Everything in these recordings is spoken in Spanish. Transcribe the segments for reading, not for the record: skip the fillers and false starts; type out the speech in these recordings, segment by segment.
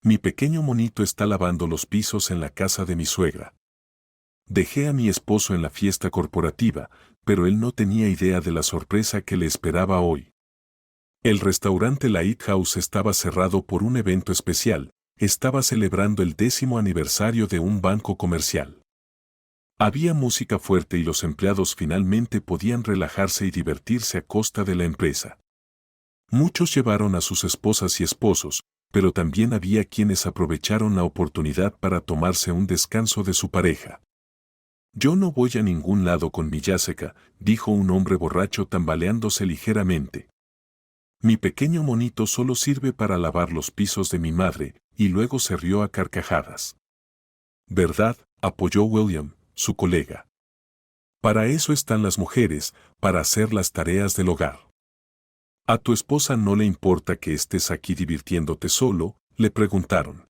Mi pequeño monito está lavando los pisos en la casa de mi suegra. Dejé a mi esposo en la fiesta corporativa, pero él no tenía idea de la sorpresa que le esperaba hoy. El restaurante Lighthouse estaba cerrado por un evento especial, estaba celebrando el 10º aniversario de un banco comercial. Había música fuerte y los empleados finalmente podían relajarse y divertirse a costa de la empresa. Muchos llevaron a sus esposas y esposos, pero también había quienes aprovecharon la oportunidad para tomarse un descanso de su pareja. «Yo no voy a ningún lado con mi Jessica», dijo un hombre borracho tambaleándose ligeramente. «Mi pequeño monito solo sirve para lavar los pisos de mi madre», y luego se rió a carcajadas. «¿Verdad?», apoyó William, su colega. «Para eso están las mujeres, para hacer las tareas del hogar». «¿A tu esposa no le importa que estés aquí divirtiéndote solo?», le preguntaron.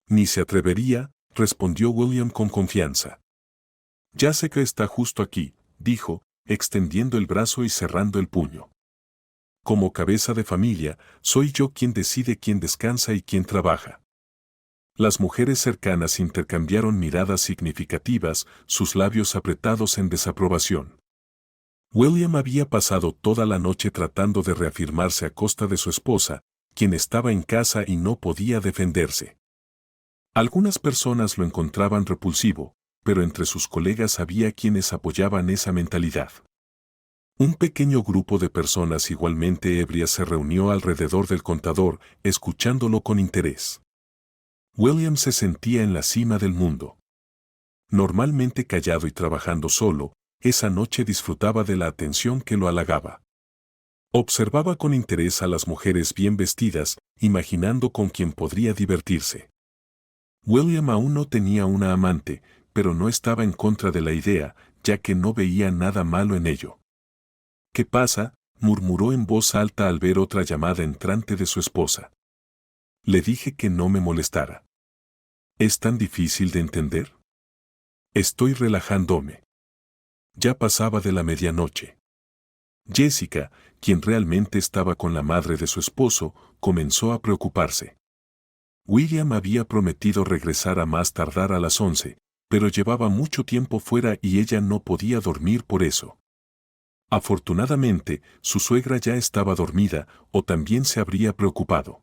«Ni se atrevería», respondió William con confianza. «Jessica está justo aquí», dijo, extendiendo el brazo y cerrando el puño. «Como cabeza de familia, soy yo quien decide quién descansa y quién trabaja». Las mujeres cercanas intercambiaron miradas significativas, sus labios apretados en desaprobación. William había pasado toda la noche tratando de reafirmarse a costa de su esposa, quien estaba en casa y no podía defenderse. Algunas personas lo encontraban repulsivo, pero entre sus colegas había quienes apoyaban esa mentalidad. Un pequeño grupo de personas igualmente ebrias se reunió alrededor del contador, escuchándolo con interés. William se sentía en la cima del mundo. Normalmente callado y trabajando solo, esa noche disfrutaba de la atención que lo halagaba. Observaba con interés a las mujeres bien vestidas, imaginando con quién podría divertirse. William aún no tenía una amante, pero no estaba en contra de la idea, ya que no veía nada malo en ello. «¿Qué pasa?», murmuró en voz alta al ver otra llamada entrante de su esposa. «Le dije que no me molestara». «¿Es tan difícil de entender?». «Estoy relajándome». Ya pasaba de la medianoche. Jessica, quien realmente estaba con la madre de su esposo, comenzó a preocuparse. William había prometido regresar a más tardar a las 11, pero llevaba mucho tiempo fuera y ella no podía dormir por eso. Afortunadamente, su suegra ya estaba dormida, o también se habría preocupado.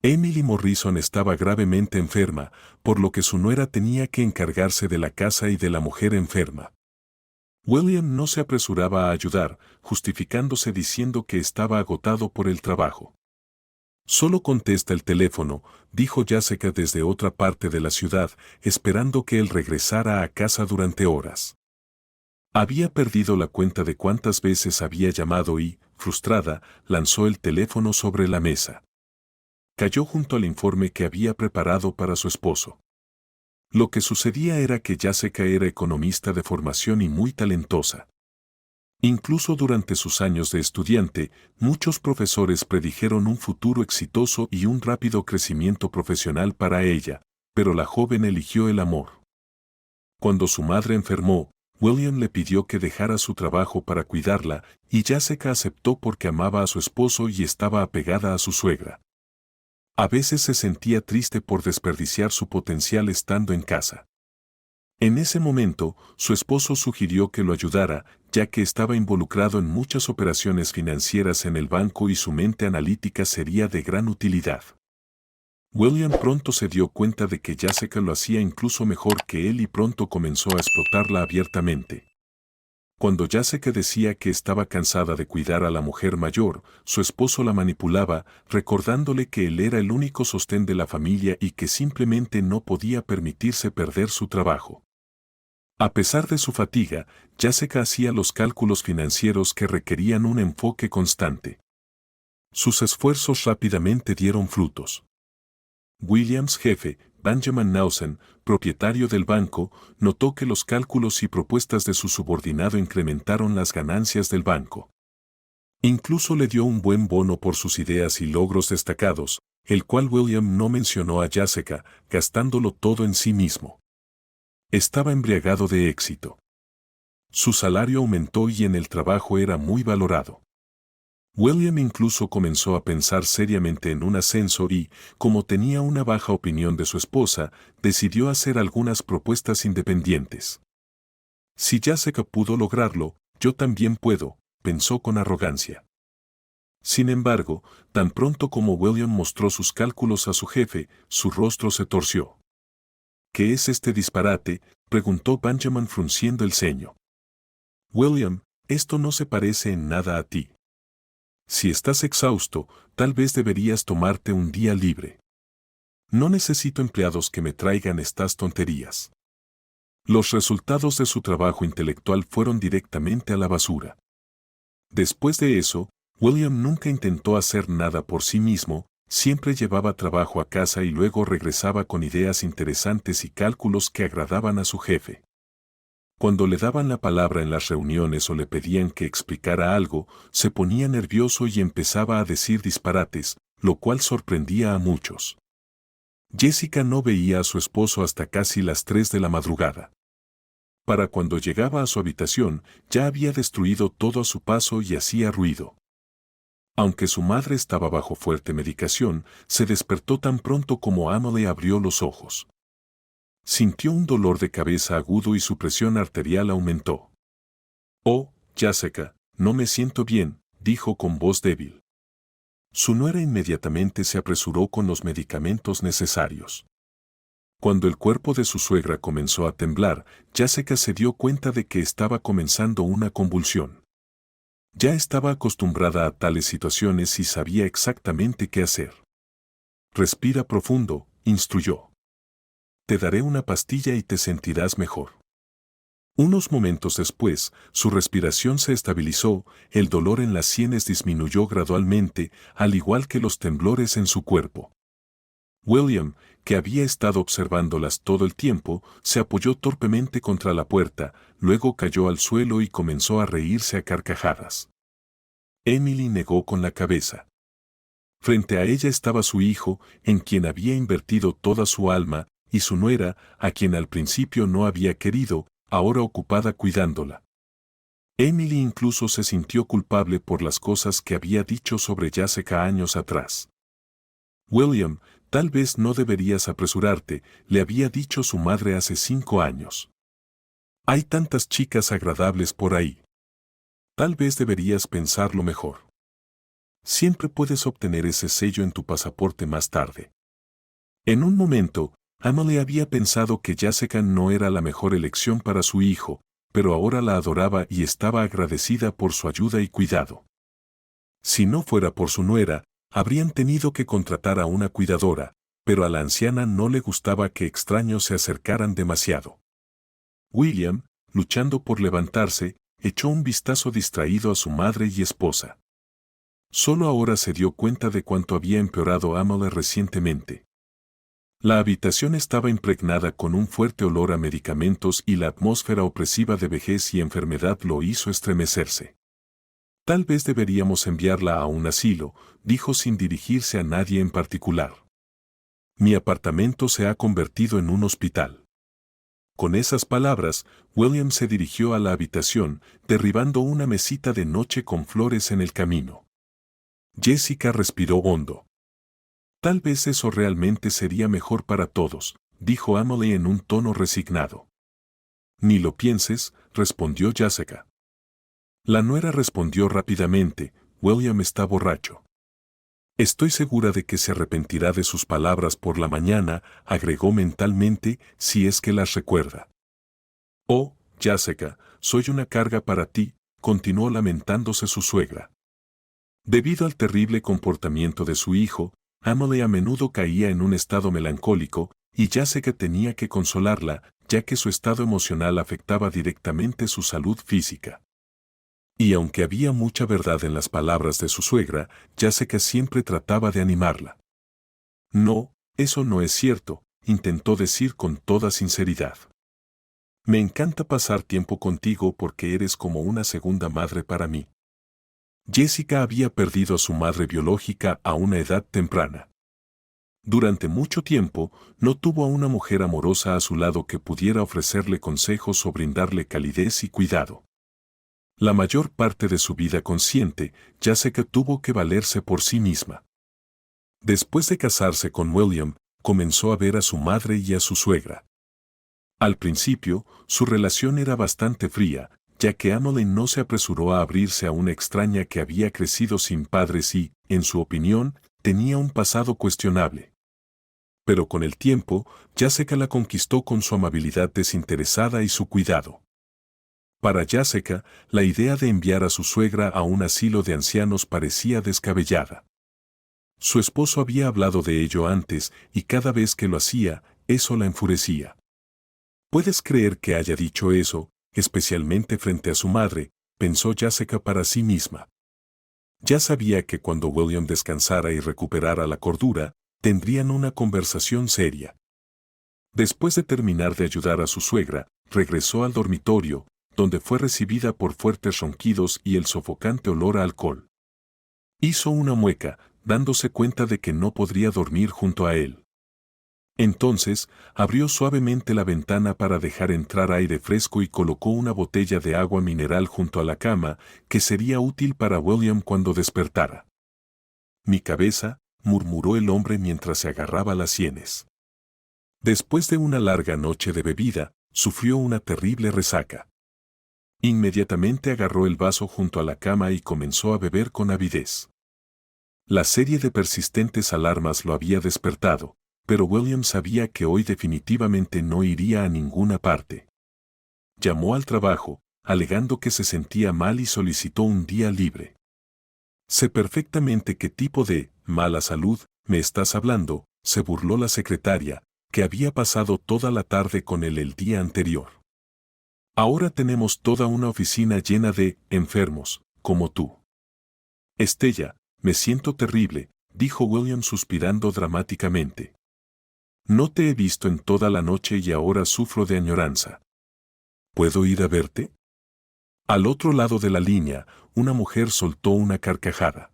Emily Morrison estaba gravemente enferma, por lo que su nuera tenía que encargarse de la casa y de la mujer enferma. William no se apresuraba a ayudar, justificándose diciendo que estaba agotado por el trabajo. «Solo contesta el teléfono», dijo Jessica desde otra parte de la ciudad, esperando que él regresara a casa durante horas. Había perdido la cuenta de cuántas veces había llamado y, frustrada, lanzó el teléfono sobre la mesa. Cayó junto al informe que había preparado para su esposo. Lo que sucedía era que Jessica era economista de formación y muy talentosa. Incluso durante sus años de estudiante, muchos profesores predijeron un futuro exitoso y un rápido crecimiento profesional para ella, pero la joven eligió el amor. Cuando su madre enfermó, William le pidió que dejara su trabajo para cuidarla, y Jessica aceptó porque amaba a su esposo y estaba apegada a su suegra. A veces se sentía triste por desperdiciar su potencial estando en casa. En ese momento, su esposo sugirió que lo ayudara, ya que estaba involucrado en muchas operaciones financieras en el banco y su mente analítica sería de gran utilidad. William pronto se dio cuenta de que Jessica lo hacía incluso mejor que él y pronto comenzó a explotarla abiertamente. Cuando Jessica decía que estaba cansada de cuidar a la mujer mayor, su esposo la manipulaba, recordándole que él era el único sostén de la familia y que simplemente no podía permitirse perder su trabajo. A pesar de su fatiga, Jessica hacía los cálculos financieros que requerían un enfoque constante. Sus esfuerzos rápidamente dieron frutos. Williams' jefe, Benjamin Nausen, propietario del banco, notó que los cálculos y propuestas de su subordinado incrementaron las ganancias del banco. Incluso le dio un buen bono por sus ideas y logros destacados, el cual William no mencionó a Jessica, gastándolo todo en sí mismo. Estaba embriagado de éxito. Su salario aumentó y en el trabajo era muy valorado. William incluso comenzó a pensar seriamente en un ascenso y, como tenía una baja opinión de su esposa, decidió hacer algunas propuestas independientes. Si Jessica pudo lograrlo, yo también puedo, pensó con arrogancia. Sin embargo, tan pronto como William mostró sus cálculos a su jefe, su rostro se torció. ¿Qué es este disparate?, preguntó Benjamin frunciendo el ceño. William, esto no se parece en nada a ti. Si estás exhausto, tal vez deberías tomarte un día libre. No necesito empleados que me traigan estas tonterías. Los resultados de su trabajo intelectual fueron directamente a la basura. Después de eso, William nunca intentó hacer nada por sí mismo, siempre llevaba trabajo a casa y luego regresaba con ideas interesantes y cálculos que agradaban a su jefe. Cuando le daban la palabra en las reuniones o le pedían que explicara algo, se ponía nervioso y empezaba a decir disparates, lo cual sorprendía a muchos. Jessica no veía a su esposo hasta casi las 3 de la madrugada. Para cuando llegaba a su habitación, ya había destruido todo a su paso y hacía ruido. Aunque su madre estaba bajo fuerte medicación, se despertó tan pronto como Emily abrió los ojos. Sintió un dolor de cabeza agudo y su presión arterial aumentó. «Oh, Jessica, no me siento bien», dijo con voz débil. Su nuera inmediatamente se apresuró con los medicamentos necesarios. Cuando el cuerpo de su suegra comenzó a temblar, Jessica se dio cuenta de que estaba comenzando una convulsión. Ya estaba acostumbrada a tales situaciones y sabía exactamente qué hacer. «Respira profundo», instruyó. «Te daré una pastilla y te sentirás mejor». Unos momentos después, su respiración se estabilizó, el dolor en las sienes disminuyó gradualmente, al igual que los temblores en su cuerpo. William, que había estado observándolas todo el tiempo, se apoyó torpemente contra la puerta, luego cayó al suelo y comenzó a reírse a carcajadas. Emily negó con la cabeza. Frente a ella estaba su hijo, en quien había invertido toda su alma, y su nuera, a quien al principio no había querido, ahora ocupada cuidándola. Emily incluso se sintió culpable por las cosas que había dicho sobre Jessica años atrás. «William, tal vez no deberías apresurarte», le había dicho su madre hace 5 años. «Hay tantas chicas agradables por ahí. Tal vez deberías pensarlo mejor. Siempre puedes obtener ese sello en tu pasaporte más tarde». En un momento, Emily había pensado que Jessica no era la mejor elección para su hijo, pero ahora la adoraba y estaba agradecida por su ayuda y cuidado. Si no fuera por su nuera, habrían tenido que contratar a una cuidadora, pero a la anciana no le gustaba que extraños se acercaran demasiado. William, luchando por levantarse, echó un vistazo distraído a su madre y esposa. Solo ahora se dio cuenta de cuánto había empeorado Emily recientemente. La habitación estaba impregnada con un fuerte olor a medicamentos y la atmósfera opresiva de vejez y enfermedad lo hizo estremecerse. «Tal vez deberíamos enviarla a un asilo», dijo sin dirigirse a nadie en particular. «Mi apartamento se ha convertido en un hospital». Con esas palabras, William se dirigió a la habitación, derribando una mesita de noche con flores en el camino. Jessica respiró hondo. «Tal vez eso realmente sería mejor para todos», dijo Emily en un tono resignado. «Ni lo pienses», respondió Jessica. La nuera respondió rápidamente: «William está borracho». «Estoy segura de que se arrepentirá de sus palabras por la mañana», agregó mentalmente, «si es que las recuerda». «Oh, Jessica, soy una carga para ti», continuó lamentándose su suegra. Debido al terrible comportamiento de su hijo, Emily a menudo caía en un estado melancólico, y Jessica tenía que consolarla, ya que su estado emocional afectaba directamente su salud física. Y aunque había mucha verdad en las palabras de su suegra, Jessica siempre trataba de animarla. «No, eso no es cierto», intentó decir con toda sinceridad. «Me encanta pasar tiempo contigo porque eres como una segunda madre para mí». Jessica había perdido a su madre biológica a una edad temprana. Durante mucho tiempo, no tuvo a una mujer amorosa a su lado que pudiera ofrecerle consejos o brindarle calidez y cuidado. La mayor parte de su vida consciente, Jessica tuvo que valerse por sí misma. Después de casarse con William, comenzó a ver a su madre y a su suegra. Al principio, su relación era bastante fría, ya que Emmeline no se apresuró a abrirse a una extraña que había crecido sin padres y, en su opinión, tenía un pasado cuestionable. Pero con el tiempo, Jessica la conquistó con su amabilidad desinteresada y su cuidado. Para Jessica, la idea de enviar a su suegra a un asilo de ancianos parecía descabellada. Su esposo había hablado de ello antes y cada vez que lo hacía, eso la enfurecía. ¿Puedes creer que haya dicho eso, especialmente frente a su madre?, pensó Jessica para sí misma. Ya sabía que cuando William descansara y recuperara la cordura, tendrían una conversación seria. Después de terminar de ayudar a su suegra, regresó al dormitorio, donde fue recibida por fuertes ronquidos y el sofocante olor a alcohol. Hizo una mueca, dándose cuenta de que no podría dormir junto a él. Entonces, abrió suavemente la ventana para dejar entrar aire fresco y colocó una botella de agua mineral junto a la cama, que sería útil para William cuando despertara. «Mi cabeza», murmuró el hombre mientras se agarraba las sienes. Después de una larga noche de bebida, sufrió una terrible resaca. Inmediatamente agarró el vaso junto a la cama y comenzó a beber con avidez. La serie de persistentes alarmas lo había despertado, pero William sabía que hoy definitivamente no iría a ninguna parte. Llamó al trabajo, alegando que se sentía mal y solicitó un día libre. «Sé perfectamente qué tipo de mala salud me estás hablando», se burló la secretaria, que había pasado toda la tarde con él el día anterior. «Ahora tenemos toda una oficina llena de enfermos, como tú». «Estella, me siento terrible», dijo William suspirando dramáticamente. «No te he visto en toda la noche y ahora sufro de añoranza. ¿Puedo ir a verte?» Al otro lado de la línea, una mujer soltó una carcajada.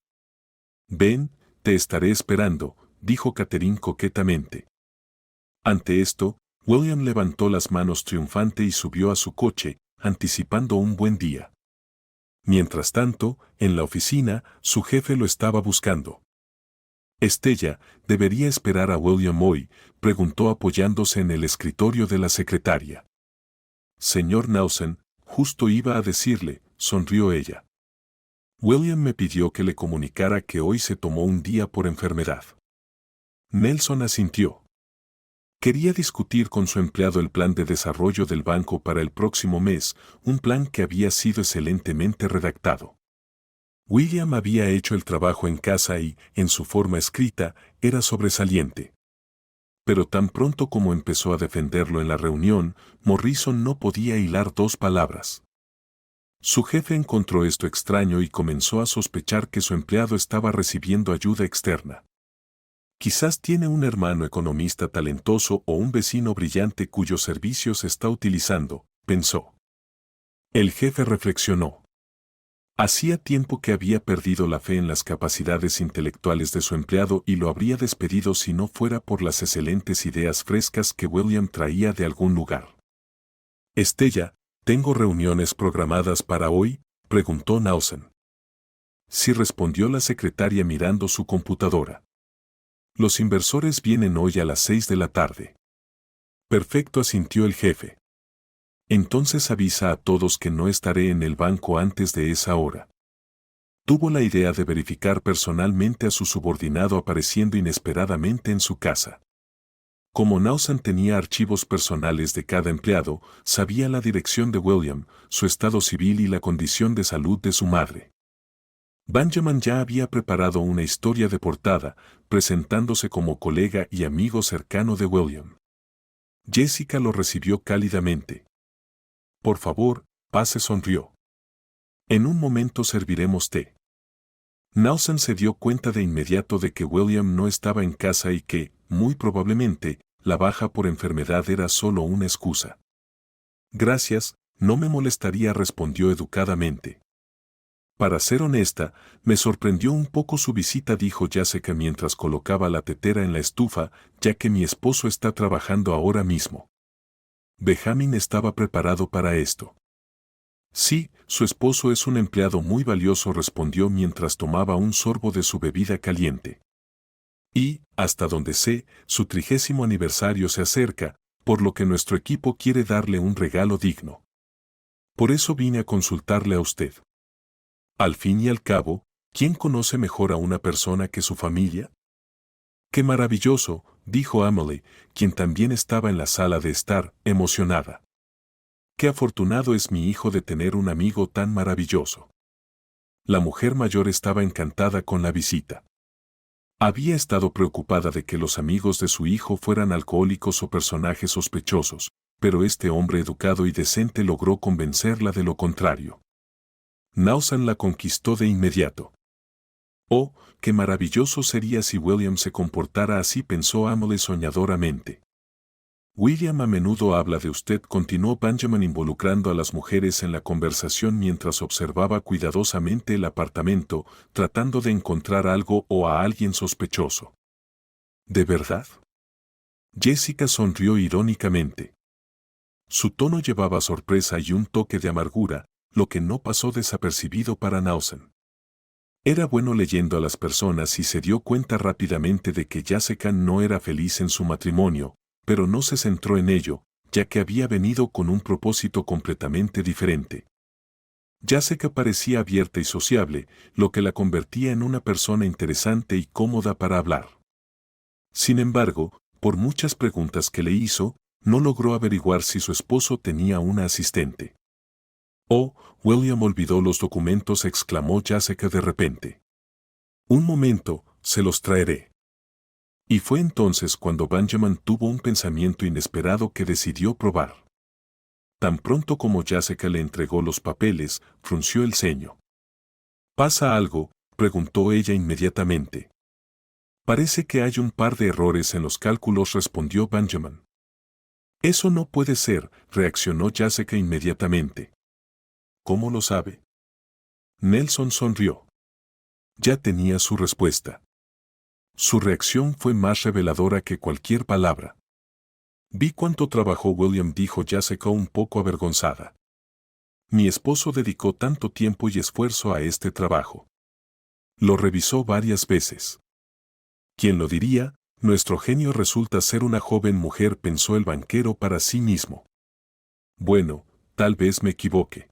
«Ven, te estaré esperando», dijo Catherine coquetamente. Ante esto, William levantó las manos triunfante y subió a su coche, anticipando un buen día. Mientras tanto, en la oficina, su jefe lo estaba buscando. «Estella, ¿debería esperar a William hoy?», preguntó apoyándose en el escritorio de la secretaria. «Señor Nelson, justo iba a decirle», sonrió ella. «William me pidió que le comunicara que hoy se tomó un día por enfermedad». Nelson asintió. Quería discutir con su empleado el plan de desarrollo del banco para el próximo mes, un plan que había sido excelentemente redactado. William había hecho el trabajo en casa y, en su forma escrita, era sobresaliente. Pero tan pronto como empezó a defenderlo en la reunión, Morrison no podía hilar dos palabras. Su jefe encontró esto extraño y comenzó a sospechar que su empleado estaba recibiendo ayuda externa. Quizás tiene un hermano economista talentoso o un vecino brillante cuyos servicios está utilizando, pensó. El jefe reflexionó. Hacía tiempo que había perdido la fe en las capacidades intelectuales de su empleado y lo habría despedido si no fuera por las excelentes ideas frescas que William traía de algún lugar. «Estella, ¿tengo reuniones programadas para hoy?», preguntó Nelson. Sí, respondió la secretaria mirando su computadora. «Los inversores vienen hoy a las 6 de la tarde». «Perfecto», asintió el jefe. «Entonces avisa a todos que no estaré en el banco antes de esa hora». Tuvo la idea de verificar personalmente a su subordinado apareciendo inesperadamente en su casa. Como Nelson tenía archivos personales de cada empleado, sabía la dirección de William, su estado civil y la condición de salud de su madre. Benjamin ya había preparado una historia de portada, presentándose como colega y amigo cercano de William. Jessica lo recibió cálidamente. «Por favor, pase», sonrió. «En un momento serviremos té». Nelson se dio cuenta de inmediato de que William no estaba en casa y que, muy probablemente, la baja por enfermedad era solo una excusa. «Gracias, no me molestaría», respondió educadamente. «Para ser honesta, me sorprendió un poco su visita», dijo Jessica mientras colocaba la tetera en la estufa, «ya que mi esposo está trabajando ahora mismo». Benjamin estaba preparado para esto. Sí, su esposo es un empleado muy valioso, respondió mientras tomaba un sorbo de su bebida caliente. Y, hasta donde sé, su 30º aniversario se acerca, por lo que nuestro equipo quiere darle un regalo digno. Por eso vine a consultarle a usted. Al fin y al cabo, ¿quién conoce mejor a una persona que su familia? ¡Qué maravilloso!, dijo Emily, quien también estaba en la sala de estar, emocionada. ¡Qué afortunado es mi hijo de tener un amigo tan maravilloso! La mujer mayor estaba encantada con la visita. Había estado preocupada de que los amigos de su hijo fueran alcohólicos o personajes sospechosos, pero este hombre educado y decente logró convencerla de lo contrario. Nausan la conquistó de inmediato. Oh, qué maravilloso sería si William se comportara así, pensó Emily soñadoramente. William a menudo habla de usted, continuó Benjamin involucrando a las mujeres en la conversación mientras observaba cuidadosamente el apartamento, tratando de encontrar algo o a alguien sospechoso. ¿De verdad? Jessica sonrió irónicamente. Su tono llevaba sorpresa y un toque de amargura, lo que no pasó desapercibido para Nausen. Era bueno leyendo a las personas y se dio cuenta rápidamente de que Jessica no era feliz en su matrimonio, pero no se centró en ello, ya que había venido con un propósito completamente diferente. Jessica parecía abierta y sociable, lo que la convertía en una persona interesante y cómoda para hablar. Sin embargo, por muchas preguntas que le hizo, no logró averiguar si su esposo tenía una asistente. «Oh, William olvidó los documentos», exclamó Jessica de repente. «Un momento, se los traeré». Y fue entonces cuando Benjamin tuvo un pensamiento inesperado que decidió probar. Tan pronto como Jessica le entregó los papeles, frunció el ceño. «¿Pasa algo?», preguntó ella inmediatamente. «Parece que hay un par de errores en los cálculos», respondió Benjamin. «Eso no puede ser», reaccionó Jessica inmediatamente. «¿Cómo lo sabe?». Nelson sonrió. Ya tenía su respuesta. Su reacción fue más reveladora que cualquier palabra. «Vi cuánto trabajó William», dijo Jessica un poco avergonzada. «Mi esposo dedicó tanto tiempo y esfuerzo a este trabajo. Lo revisó varias veces. ¿Quién lo diría? Nuestro genio resulta ser una joven mujer», pensó el banquero para sí mismo. «Bueno, tal vez me equivoque.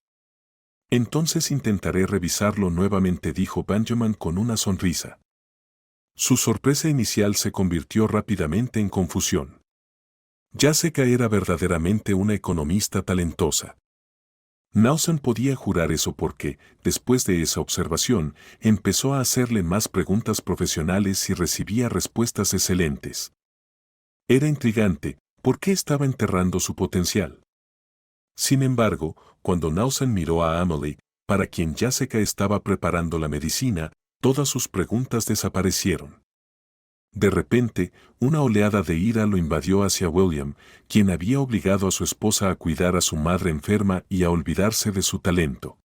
Entonces intentaré revisarlo nuevamente», dijo Benjamin con una sonrisa. Su sorpresa inicial se convirtió rápidamente en confusión. Jessica era verdaderamente una economista talentosa. Nausen podía jurar eso porque, después de esa observación, empezó a hacerle más preguntas profesionales y recibía respuestas excelentes. Era intrigante, ¿por qué estaba enterrando su potencial? Sin embargo, cuando Nausen miró a Emily, para quien Jessica estaba preparando la medicina, todas sus preguntas desaparecieron. De repente, una oleada de ira lo invadió hacia William, quien había obligado a su esposa a cuidar a su madre enferma y a olvidarse de su talento.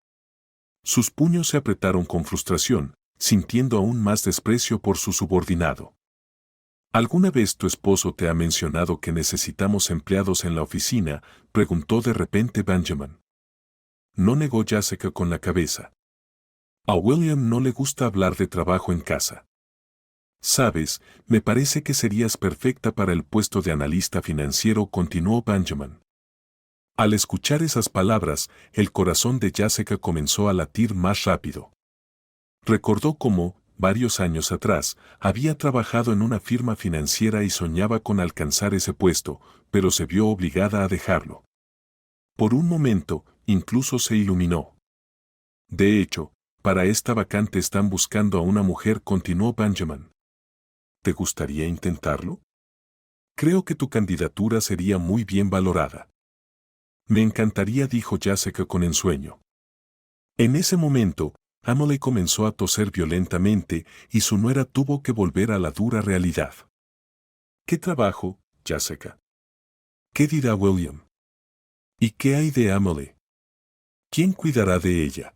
Sus puños se apretaron con frustración, sintiendo aún más desprecio por su subordinado. ¿Alguna vez tu esposo te ha mencionado que necesitamos empleados en la oficina?, preguntó de repente Benjamin. No, negó Jessica con la cabeza. A William no le gusta hablar de trabajo en casa. Sabes, me parece que serías perfecta para el puesto de analista financiero, continuó Benjamin. Al escuchar esas palabras, el corazón de Jessica comenzó a latir más rápido. Recordó cómo, varios años atrás, había trabajado en una firma financiera y soñaba con alcanzar ese puesto, pero se vio obligada a dejarlo. Por un momento, incluso se iluminó. De hecho, para esta vacante están buscando a una mujer, continuó Benjamin. ¿Te gustaría intentarlo? Creo que tu candidatura sería muy bien valorada. Me encantaría, dijo Jessica con ensueño. En ese momento, Emily comenzó a toser violentamente y su nuera tuvo que volver a la dura realidad. ¿Qué trabajo, Jessica? ¿Qué dirá William? ¿Y qué hay de Emily? ¿Quién cuidará de ella?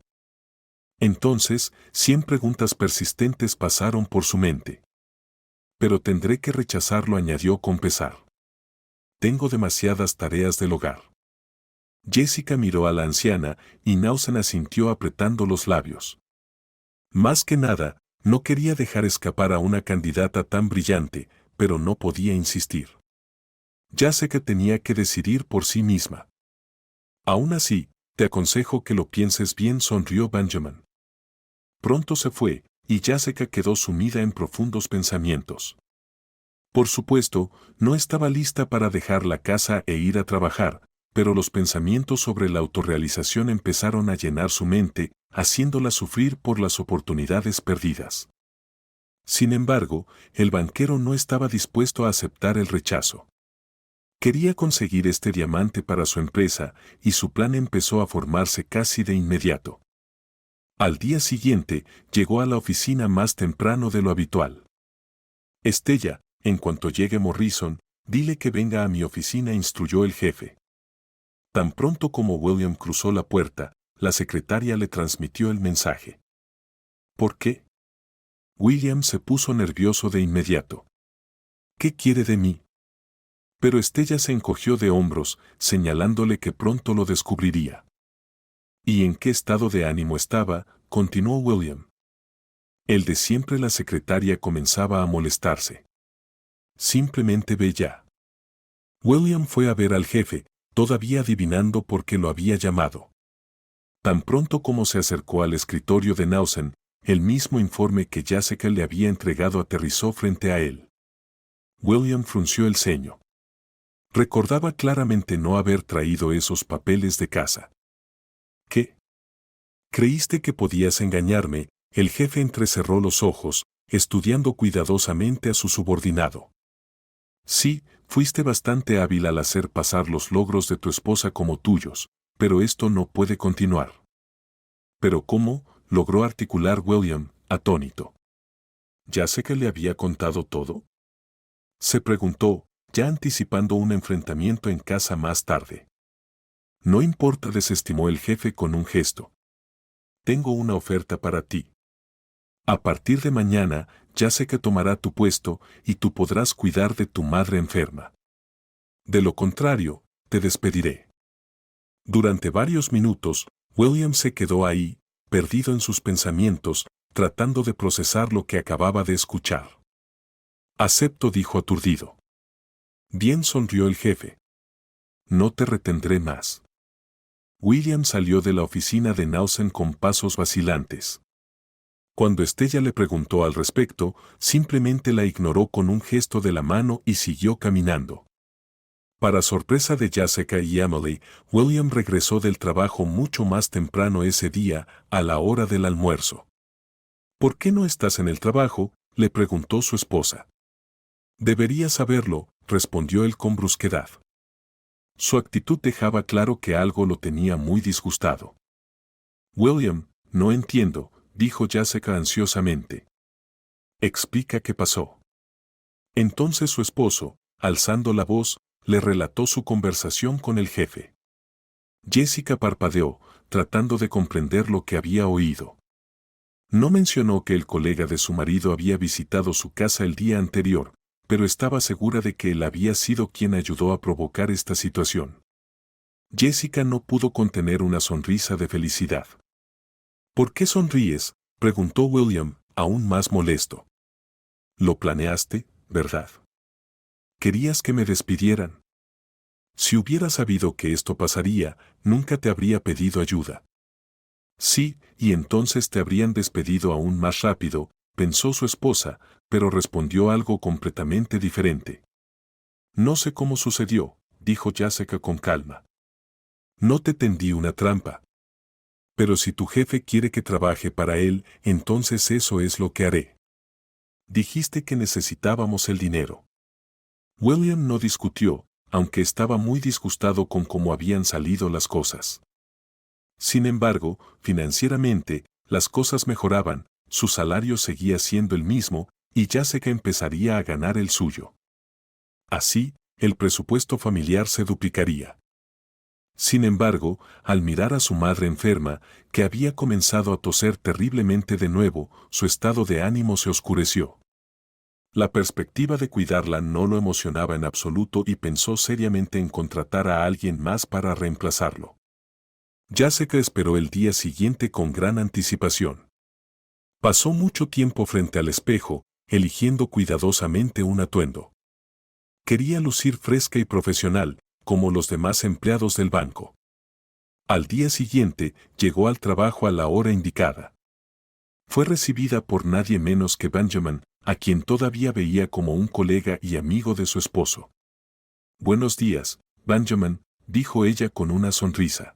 Entonces, 100 preguntas persistentes pasaron por su mente. Pero tendré que rechazarlo, añadió con pesar. Tengo demasiadas tareas del hogar. Jessica miró a la anciana y Nausen asintió apretando los labios. Más que nada, no quería dejar escapar a una candidata tan brillante, pero no podía insistir. Ya sé que tenía que decidir por sí misma. Aún así, te aconsejo que lo pienses bien, sonrió Benjamin. Pronto se fue, y Jessica quedó sumida en profundos pensamientos. Por supuesto, no estaba lista para dejar la casa e ir a trabajar, pero los pensamientos sobre la autorrealización empezaron a llenar su mente, haciéndola sufrir por las oportunidades perdidas. Sin embargo, el banquero no estaba dispuesto a aceptar el rechazo. Quería conseguir este diamante para su empresa, y su plan empezó a formarse casi de inmediato. Al día siguiente, llegó a la oficina más temprano de lo habitual. Estella, en cuanto llegue Morrison, dile que venga a mi oficina, instruyó el jefe. Tan pronto como William cruzó la puerta, la secretaria le transmitió el mensaje. ¿Por qué? William se puso nervioso de inmediato. ¿Qué quiere de mí? Pero Estella se encogió de hombros, señalándole que pronto lo descubriría. ¿Y en qué estado de ánimo estaba?, continuó William. El de siempre. La secretaria comenzaba a molestarse. Simplemente ve ya. William fue a ver al jefe, todavía adivinando por qué lo había llamado. Tan pronto como se acercó al escritorio de Nausen, el mismo informe que Jessica le había entregado aterrizó frente a él. William frunció el ceño. Recordaba claramente no haber traído esos papeles de casa. ¿Qué? ¿Creíste que podías engañarme? El jefe entrecerró los ojos, estudiando cuidadosamente a su subordinado. Sí, fuiste bastante hábil al hacer pasar los logros de tu esposa como tuyos, pero esto no puede continuar. ¿Pero cómo?, logró articular William, atónito. ¿Ya sé que le había contado todo?, se preguntó, ya anticipando un enfrentamiento en casa más tarde. No importa, desestimó el jefe con un gesto. Tengo una oferta para ti. A partir de mañana, ya sé que tomará tu puesto y tú podrás cuidar de tu madre enferma. De lo contrario, te despediré. Durante varios minutos, William se quedó ahí, perdido en sus pensamientos, tratando de procesar lo que acababa de escuchar. Acepto, dijo aturdido. Bien, sonrió el jefe. No te retendré más. William salió de la oficina de Nausen con pasos vacilantes. Cuando Estella le preguntó al respecto, simplemente la ignoró con un gesto de la mano y siguió caminando. Para sorpresa de Jessica y Emily, William regresó del trabajo mucho más temprano ese día, a la hora del almuerzo. ¿Por qué no estás en el trabajo?, le preguntó su esposa. Deberías saberlo, respondió él con brusquedad. Su actitud dejaba claro que algo lo tenía muy disgustado. William, no entiendo, dijo Jessica ansiosamente. Explica qué pasó. Entonces su esposo, alzando la voz, le relató su conversación con el jefe. Jessica parpadeó, tratando de comprender lo que había oído. No mencionó que el colega de su marido había visitado su casa el día anterior, pero estaba segura de que él había sido quien ayudó a provocar esta situación. Jessica no pudo contener una sonrisa de felicidad. ¿Por qué sonríes?, preguntó William, aún más molesto. Lo planeaste, ¿verdad? ¿Querías que me despidieran? Si hubiera sabido que esto pasaría, nunca te habría pedido ayuda. Sí, y entonces te habrían despedido aún más rápido, pensó su esposa, pero respondió algo completamente diferente. No sé cómo sucedió, dijo Jessica con calma. No te tendí una trampa. Pero si tu jefe quiere que trabaje para él, entonces eso es lo que haré. Dijiste que necesitábamos el dinero. William no discutió, aunque estaba muy disgustado con cómo habían salido las cosas. Sin embargo, financieramente, las cosas mejoraban, su salario seguía siendo el mismo, y Jessica empezaría a ganar el suyo. Así, el presupuesto familiar se duplicaría. Sin embargo, al mirar a su madre enferma, que había comenzado a toser terriblemente de nuevo, su estado de ánimo se oscureció. La perspectiva de cuidarla no lo emocionaba en absoluto y pensó seriamente en contratar a alguien más para reemplazarlo. Jessica esperó el día siguiente con gran anticipación. Pasó mucho tiempo frente al espejo, eligiendo cuidadosamente un atuendo. Quería lucir fresca y profesional, como los demás empleados del banco. Al día siguiente, llegó al trabajo a la hora indicada. Fue recibida por nadie menos que Benjamin, a quien todavía veía como un colega y amigo de su esposo. «Buenos días, Benjamin», dijo ella con una sonrisa.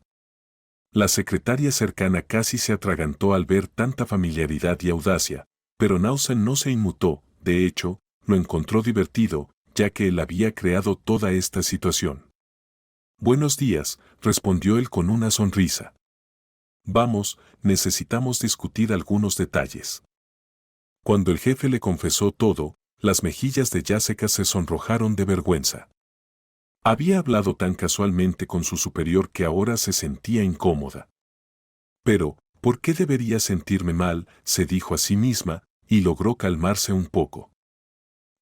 La secretaria cercana casi se atragantó al ver tanta familiaridad y audacia, pero Nausen no se inmutó, de hecho, lo encontró divertido, ya que él había creado toda esta situación. «Buenos días», respondió él con una sonrisa. «Vamos, necesitamos discutir algunos detalles». Cuando el jefe le confesó todo, las mejillas de Jessica se sonrojaron de vergüenza. Había hablado tan casualmente con su superior que ahora se sentía incómoda. Pero, ¿por qué debería sentirme mal?, se dijo a sí misma, y logró calmarse un poco.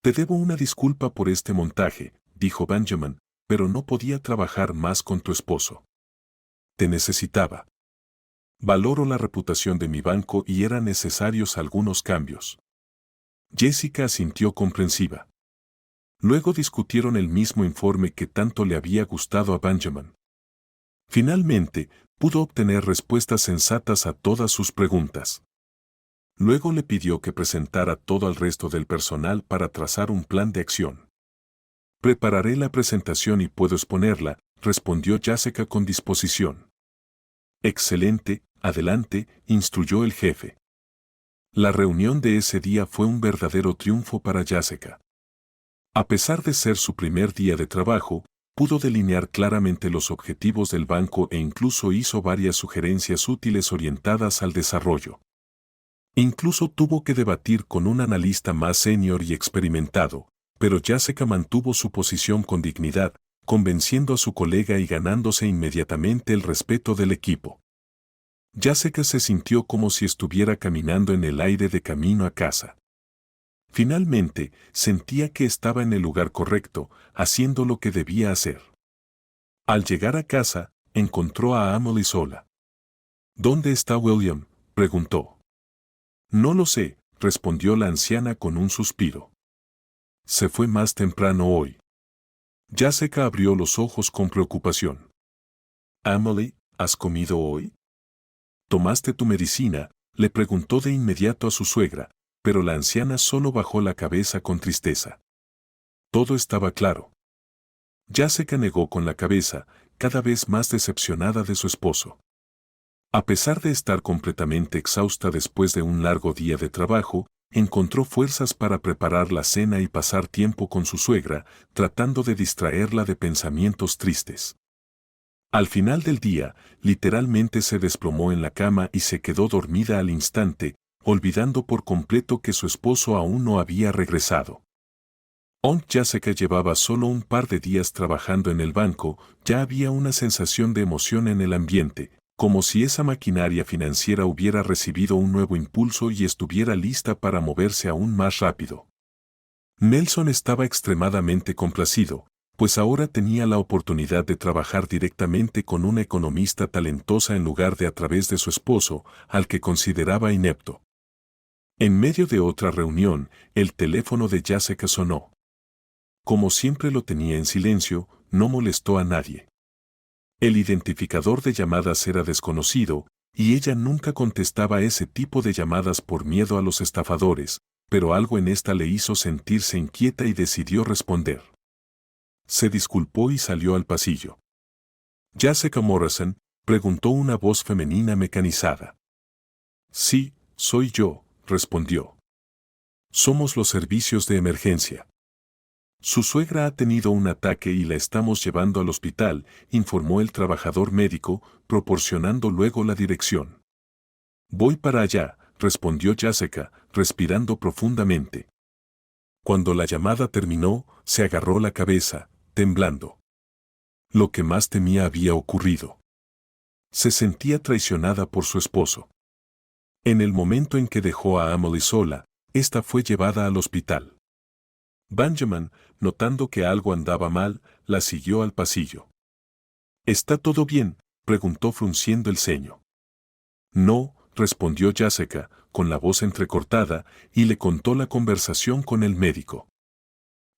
«Te debo una disculpa por este montaje», dijo Benjamin, «pero no podía trabajar más con tu esposo. Te necesitaba. Valoro la reputación de mi banco y eran necesarios algunos cambios». Jessica asintió comprensiva. Luego discutieron el mismo informe que tanto le había gustado a Benjamin. Finalmente, pudo obtener respuestas sensatas a todas sus preguntas. Luego le pidió que presentara todo al resto del personal para trazar un plan de acción. «Prepararé la presentación y puedo exponerla», respondió Jessica con disposición. «Excelente, adelante», instruyó el jefe. La reunión de ese día fue un verdadero triunfo para Jessica. A pesar de ser su primer día de trabajo, pudo delinear claramente los objetivos del banco e incluso hizo varias sugerencias útiles orientadas al desarrollo. Incluso tuvo que debatir con un analista más senior y experimentado, pero Jessica mantuvo su posición con dignidad, convenciendo a su colega y ganándose inmediatamente el respeto del equipo. Jessica se sintió como si estuviera caminando en el aire de camino a casa. Finalmente, sentía que estaba en el lugar correcto, haciendo lo que debía hacer. Al llegar a casa, encontró a Emily sola. «¿Dónde está William?», preguntó. «No lo sé», respondió la anciana con un suspiro. «Se fue más temprano hoy». Jessica abrió los ojos con preocupación. «Emily, ¿has comido hoy? ¿Tomaste tu medicina?», le preguntó de inmediato a su suegra, pero la anciana solo bajó la cabeza con tristeza. Todo estaba claro. Jessica negó con la cabeza, cada vez más decepcionada de su esposo. A pesar de estar completamente exhausta después de un largo día de trabajo, encontró fuerzas para preparar la cena y pasar tiempo con su suegra, tratando de distraerla de pensamientos tristes. Al final del día, literalmente se desplomó en la cama y se quedó dormida al instante, olvidando por completo que su esposo aún no había regresado. Aunque Jessica llevaba solo un par de días trabajando en el banco, ya había una sensación de emoción en el ambiente, como si esa maquinaria financiera hubiera recibido un nuevo impulso y estuviera lista para moverse aún más rápido. Nelson estaba extremadamente complacido, pues ahora tenía la oportunidad de trabajar directamente con una economista talentosa en lugar de a través de su esposo, al que consideraba inepto. En medio de otra reunión, el teléfono de Jessica sonó. Como siempre lo tenía en silencio, no molestó a nadie. El identificador de llamadas era desconocido, y ella nunca contestaba ese tipo de llamadas por miedo a los estafadores, pero algo en esta le hizo sentirse inquieta y decidió responder. Se disculpó y salió al pasillo. «¿Jessica Morrison?», preguntó una voz femenina mecanizada. «Sí, soy yo», respondió. «Somos los servicios de emergencia. Su suegra ha tenido un ataque y la estamos llevando al hospital», informó el trabajador médico, proporcionando luego la dirección. «Voy para allá», respondió Jessica, respirando profundamente. Cuando la llamada terminó, se agarró la cabeza, temblando. Lo que más temía había ocurrido. Se sentía traicionada por su esposo. En el momento en que dejó a Emily sola, ésta fue llevada al hospital. Benjamin, notando que algo andaba mal, la siguió al pasillo. «¿Está todo bien?», preguntó frunciendo el ceño. No, respondió Jessica, con la voz entrecortada, y le contó la conversación con el médico.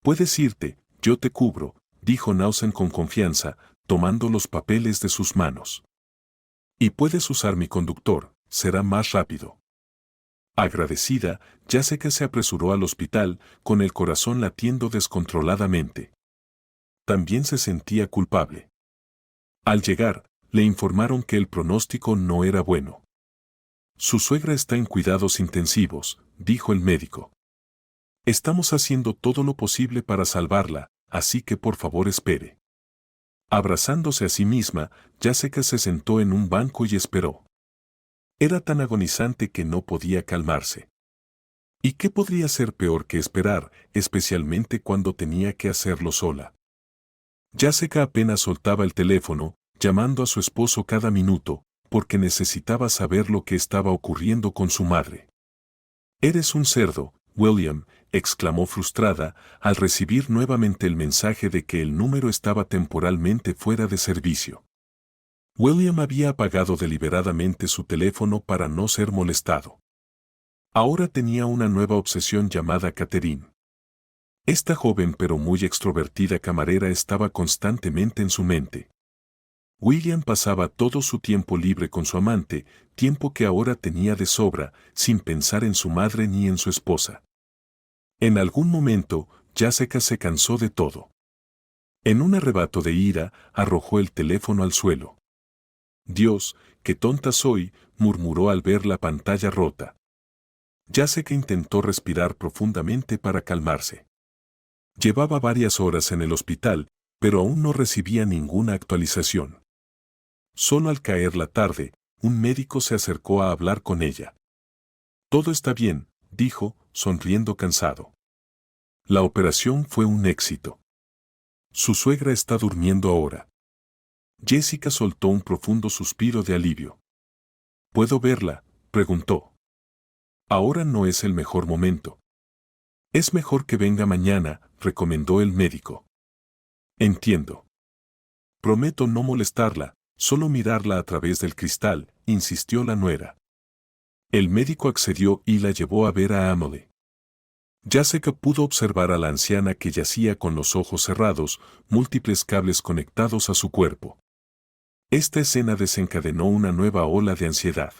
Puedes irte, yo te cubro, dijo Nausen con confianza, tomando los papeles de sus manos. Y puedes usar mi conductor, será más rápido. Agradecida, Jessica se apresuró al hospital, con el corazón latiendo descontroladamente. También se sentía culpable. Al llegar, le informaron que el pronóstico no era bueno. Su suegra está en cuidados intensivos, dijo el médico. Estamos haciendo todo lo posible para salvarla, así que por favor espere. Abrazándose a sí misma, Jessica se sentó en un banco y esperó. Era tan agonizante que no podía calmarse. ¿Y qué podría ser peor que esperar, especialmente cuando tenía que hacerlo sola? Jessica apenas soltaba el teléfono, llamando a su esposo cada minuto, porque necesitaba saber lo que estaba ocurriendo con su madre. «Eres un cerdo, William», exclamó frustrada, al recibir nuevamente el mensaje de que el número estaba temporalmente fuera de servicio. William había apagado deliberadamente su teléfono para no ser molestado. Ahora tenía una nueva obsesión llamada Catherine. Esta joven pero muy extrovertida camarera estaba constantemente en su mente. William pasaba todo su tiempo libre con su amante, tiempo que ahora tenía de sobra, sin pensar en su madre ni en su esposa. En algún momento, Jessica se cansó de todo. En un arrebato de ira, arrojó el teléfono al suelo. «Dios, qué tonta soy», murmuró al ver la pantalla rota. Jessica intentó respirar profundamente para calmarse. Llevaba varias horas en el hospital, pero aún no recibía ninguna actualización. Solo al caer la tarde, un médico se acercó a hablar con ella. «Todo está bien», dijo, sonriendo cansado. La operación fue un éxito. Su suegra está durmiendo ahora. Jessica soltó un profundo suspiro de alivio. «¿Puedo verla?», preguntó. «Ahora no es el mejor momento». «Es mejor que venga mañana», recomendó el médico. «Entiendo. Prometo no molestarla, solo mirarla a través del cristal», insistió la nuera. El médico accedió y la llevó a ver a Emily. Jessica pudo observar a la anciana que yacía con los ojos cerrados, múltiples cables conectados a su cuerpo. Esta escena desencadenó una nueva ola de ansiedad.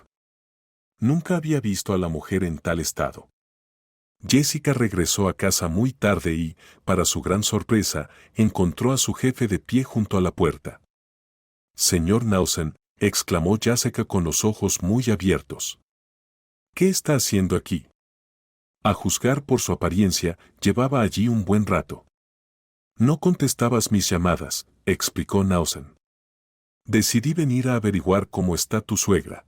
Nunca había visto a la mujer en tal estado. Jessica regresó a casa muy tarde y, para su gran sorpresa, encontró a su jefe de pie junto a la puerta. «Señor Nausen», exclamó Jessica con los ojos muy abiertos. «¿Qué está haciendo aquí?». A juzgar por su apariencia, llevaba allí un buen rato. «No contestabas mis llamadas», explicó Nausen. «Decidí venir a averiguar cómo está tu suegra».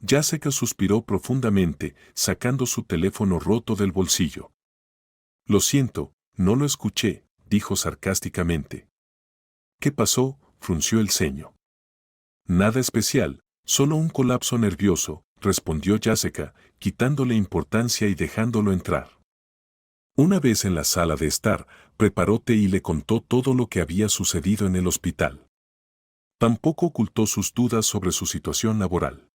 Jessica suspiró profundamente, sacando su teléfono roto del bolsillo. «Lo siento, no lo escuché», dijo sarcásticamente. «¿Qué pasó?», frunció el ceño. «Nada especial, solo un colapso nervioso», respondió Jessica, quitándole importancia y dejándolo entrar. Una vez en la sala de estar, preparó té y le contó todo lo que había sucedido en el hospital. Tampoco ocultó sus dudas sobre su situación laboral.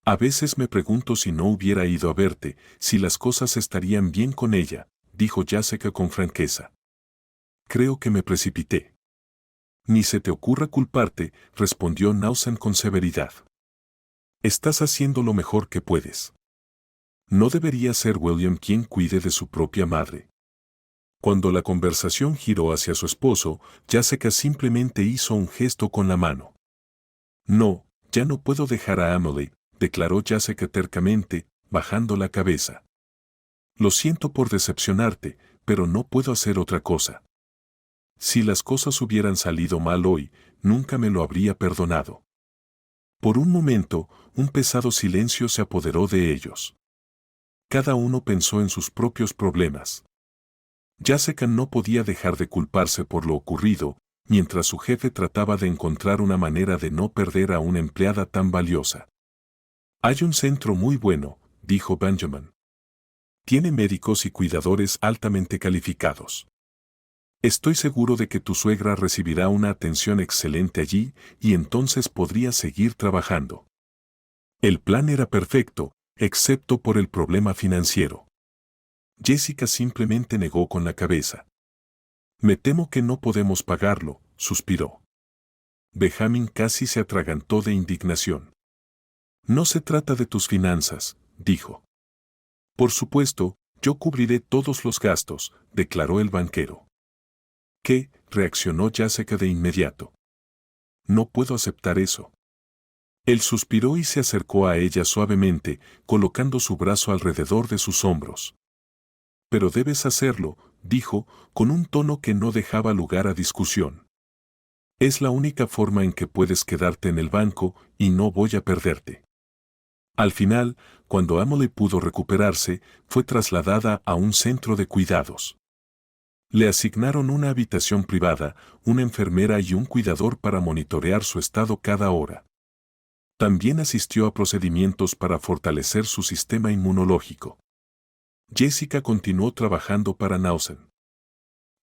«A veces me pregunto si no hubiera ido a verte, si las cosas estarían bien con ella», dijo Jessica con franqueza. «Creo que me precipité». «Ni se te ocurra culparte», respondió Nausen con severidad. «Estás haciendo lo mejor que puedes. No debería ser William quien cuide de su propia madre». Cuando la conversación giró hacia su esposo, Jessica simplemente hizo un gesto con la mano. «No, ya no puedo dejar a Emily», declaró Jessica tercamente, bajando la cabeza. «Lo siento por decepcionarte, pero no puedo hacer otra cosa. Si las cosas hubieran salido mal hoy, nunca me lo habría perdonado». Por un momento, un pesado silencio se apoderó de ellos. Cada uno pensó en sus propios problemas. Jessica no podía dejar de culparse por lo ocurrido, mientras su jefe trataba de encontrar una manera de no perder a una empleada tan valiosa. «Hay un centro muy bueno», dijo Benjamin. «Tiene médicos y cuidadores altamente calificados. Estoy seguro de que tu suegra recibirá una atención excelente allí y entonces podría seguir trabajando. El plan era perfecto, excepto por el problema financiero. Jessica simplemente negó con la cabeza. Me temo que no podemos pagarlo, suspiró. Benjamin casi se atragantó de indignación. No se trata de tus finanzas, dijo. Por supuesto, yo cubriré todos los gastos, declaró el banquero. ¿Qué? Reaccionó Jessica de inmediato. No puedo aceptar eso. Él suspiró y se acercó a ella suavemente, colocando su brazo alrededor de sus hombros. Pero debes hacerlo, dijo, con un tono que no dejaba lugar a discusión. Es la única forma en que puedes quedarte en el banco y no voy a perderte. Al final, cuando Emily pudo recuperarse, fue trasladada a un centro de cuidados. Le asignaron una habitación privada, una enfermera y un cuidador para monitorear su estado cada hora. También asistió a procedimientos para fortalecer su sistema inmunológico. Jessica continuó trabajando para Nausen.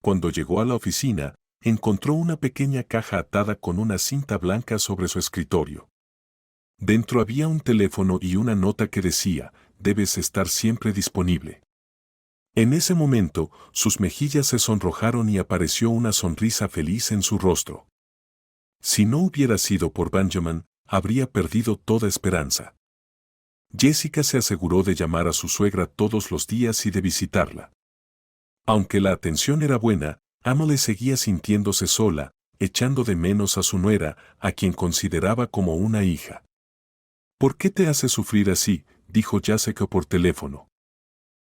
Cuando llegó a la oficina, encontró una pequeña caja atada con una cinta blanca sobre su escritorio. Dentro había un teléfono y una nota que decía, debes estar siempre disponible. En ese momento, sus mejillas se sonrojaron y apareció una sonrisa feliz en su rostro. Si no hubiera sido por Benjamin, habría perdido toda esperanza. Jessica se aseguró de llamar a su suegra todos los días y de visitarla. Aunque la atención era buena, Emily seguía sintiéndose sola, echando de menos a su nuera, a quien consideraba como una hija. ¿Por qué te hace sufrir así?, dijo Jessica por teléfono.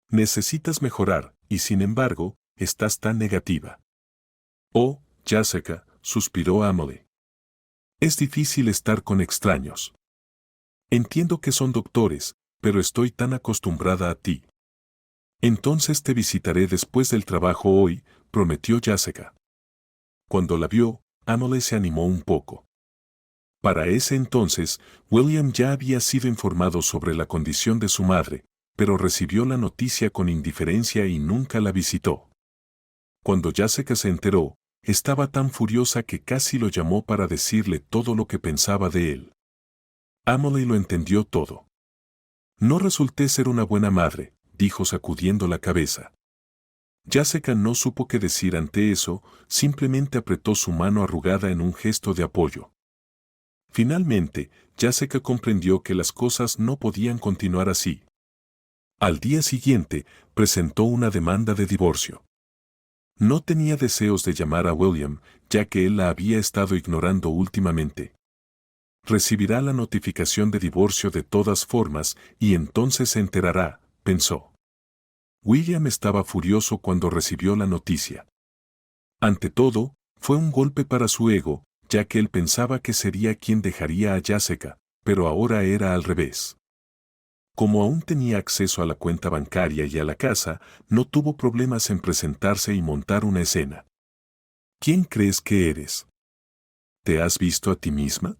Necesitas mejorar, y sin embargo, estás tan negativa. Oh, Jessica, suspiró Emily. Es difícil estar con extraños. Entiendo que son doctores, pero estoy tan acostumbrada a ti. Entonces te visitaré después del trabajo hoy, prometió Jessica. Cuando la vio, Emily se animó un poco. Para ese entonces, William ya había sido informado sobre la condición de su madre, pero recibió la noticia con indiferencia y nunca la visitó. Cuando Jessica se enteró, estaba tan furiosa que casi lo llamó para decirle todo lo que pensaba de él. Emily lo entendió todo. No resulté ser una buena madre, dijo sacudiendo la cabeza. Jessica no supo qué decir ante eso, simplemente apretó su mano arrugada en un gesto de apoyo. Finalmente, Jessica comprendió que las cosas no podían continuar así. Al día siguiente, presentó una demanda de divorcio. No tenía deseos de llamar a William, ya que él la había estado ignorando últimamente. Recibirá la notificación de divorcio de todas formas y entonces se enterará, pensó. William estaba furioso cuando recibió la noticia. Ante todo, fue un golpe para su ego, ya que él pensaba que sería quien dejaría a Jessica, pero ahora era al revés. Como aún tenía acceso a la cuenta bancaria y a la casa, no tuvo problemas en presentarse y montar una escena. ¿Quién crees que eres? ¿Te has visto a ti misma?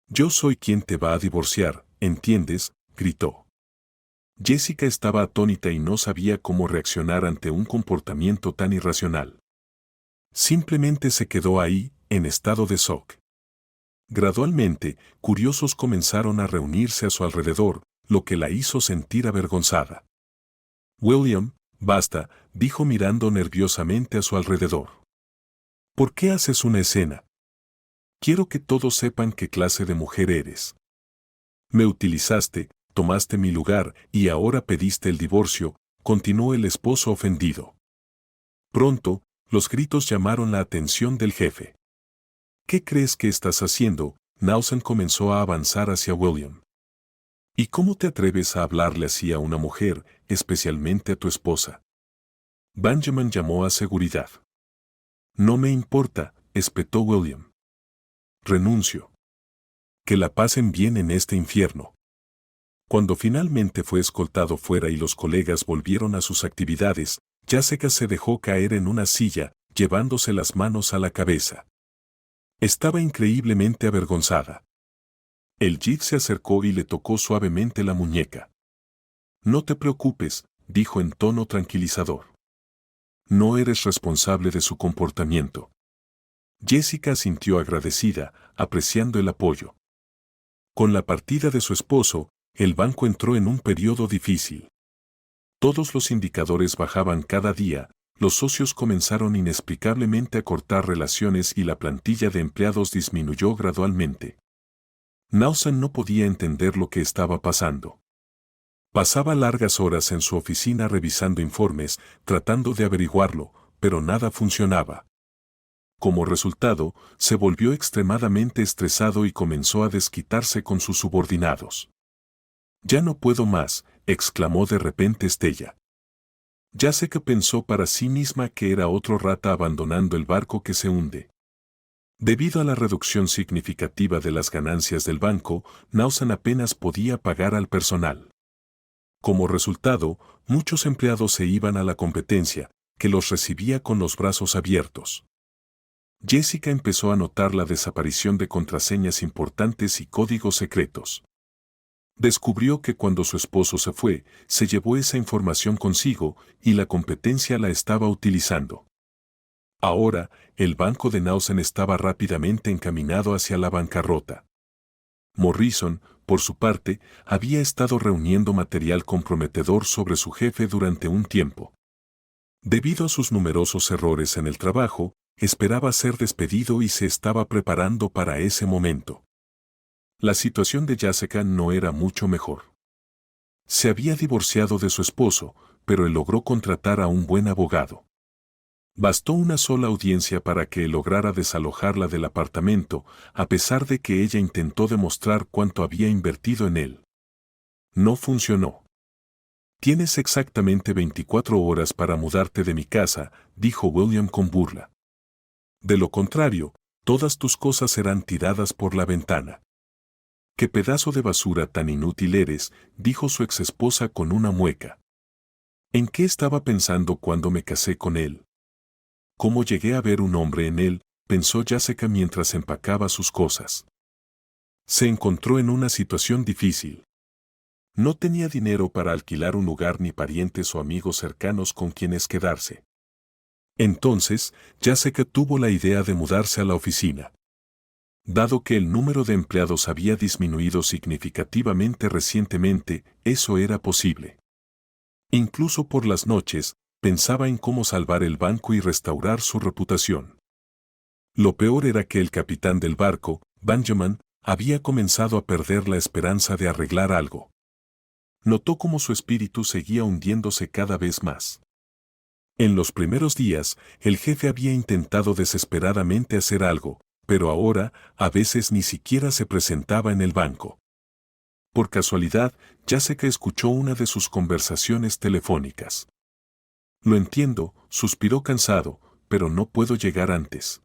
Yo soy quien te va a divorciar, ¿entiendes?, gritó. Jessica estaba atónita y no sabía cómo reaccionar ante un comportamiento tan irracional. Simplemente se quedó ahí, en estado de shock. Gradualmente, curiosos comenzaron a reunirse a su alrededor, lo que la hizo sentir avergonzada. William, basta, dijo mirando nerviosamente a su alrededor. ¿Por qué haces una escena? Quiero que todos sepan qué clase de mujer eres. Me utilizaste, tomaste mi lugar y ahora pediste el divorcio, continuó el esposo ofendido. Pronto, los gritos llamaron la atención del jefe. ¿Qué crees que estás haciendo? Nausen comenzó a avanzar hacia William. ¿Y cómo te atreves a hablarle así a una mujer, especialmente a tu esposa? Benjamin llamó a seguridad. No me importa, espetó William. Renuncio. Que la pasen bien en este infierno. Cuando finalmente fue escoltado fuera y los colegas volvieron a sus actividades, Jessica se dejó caer en una silla, llevándose las manos a la cabeza. Estaba increíblemente avergonzada. El jeep se acercó y le tocó suavemente la muñeca. No te preocupes, dijo en tono tranquilizador. No eres responsable de su comportamiento. Jessica sintió agradecida, apreciando el apoyo. Con la partida de su esposo, el banco entró en un periodo difícil. Todos los indicadores bajaban cada día, los socios comenzaron inexplicablemente a cortar relaciones y la plantilla de empleados disminuyó gradualmente. Nausan no podía entender lo que estaba pasando. Pasaba largas horas en su oficina revisando informes, tratando de averiguarlo, pero nada funcionaba. Como resultado, se volvió extremadamente estresado y comenzó a desquitarse con sus subordinados. «Ya no puedo más», exclamó de repente Stella. Ya sé que pensó para sí misma que era otro rata abandonando el barco que se hunde. Debido a la reducción significativa de las ganancias del banco, Nausan apenas podía pagar al personal. Como resultado, muchos empleados se iban a la competencia, que los recibía con los brazos abiertos. Jessica empezó a notar la desaparición de contraseñas importantes y códigos secretos. Descubrió que cuando su esposo se fue, se llevó esa información consigo y la competencia la estaba utilizando. Ahora, el banco de Nausan estaba rápidamente encaminado hacia la bancarrota. Morrison, por su parte, había estado reuniendo material comprometedor sobre su jefe durante un tiempo. Debido a sus numerosos errores en el trabajo, esperaba ser despedido y se estaba preparando para ese momento. La situación de Jessica no era mucho mejor. Se había divorciado de su esposo, pero él logró contratar a un buen abogado. Bastó una sola audiencia para que él lograra desalojarla del apartamento, a pesar de que ella intentó demostrar cuánto había invertido en él. No funcionó. «Tienes exactamente 24 horas para mudarte de mi casa», dijo William con burla. «De lo contrario, todas tus cosas serán tiradas por la ventana». «Qué pedazo de basura tan inútil eres», dijo su exesposa con una mueca. «¿En qué estaba pensando cuando me casé con él? ¿Cómo llegué a ver un hombre en él?», pensó Jessica mientras empacaba sus cosas. Se encontró en una situación difícil. No tenía dinero para alquilar un lugar ni parientes o amigos cercanos con quienes quedarse. Entonces, Jessica tuvo la idea de mudarse a la oficina. Dado que el número de empleados había disminuido significativamente recientemente, eso era posible. Incluso por las noches, pensaba en cómo salvar el banco y restaurar su reputación. Lo peor era que el capitán del barco, Benjamin, había comenzado a perder la esperanza de arreglar algo. Notó cómo su espíritu seguía hundiéndose cada vez más. En los primeros días, el jefe había intentado desesperadamente hacer algo, pero ahora, a veces ni siquiera se presentaba en el banco. Por casualidad, Jessica escuchó una de sus conversaciones telefónicas. «Lo entiendo», suspiró cansado, «pero no puedo llegar antes.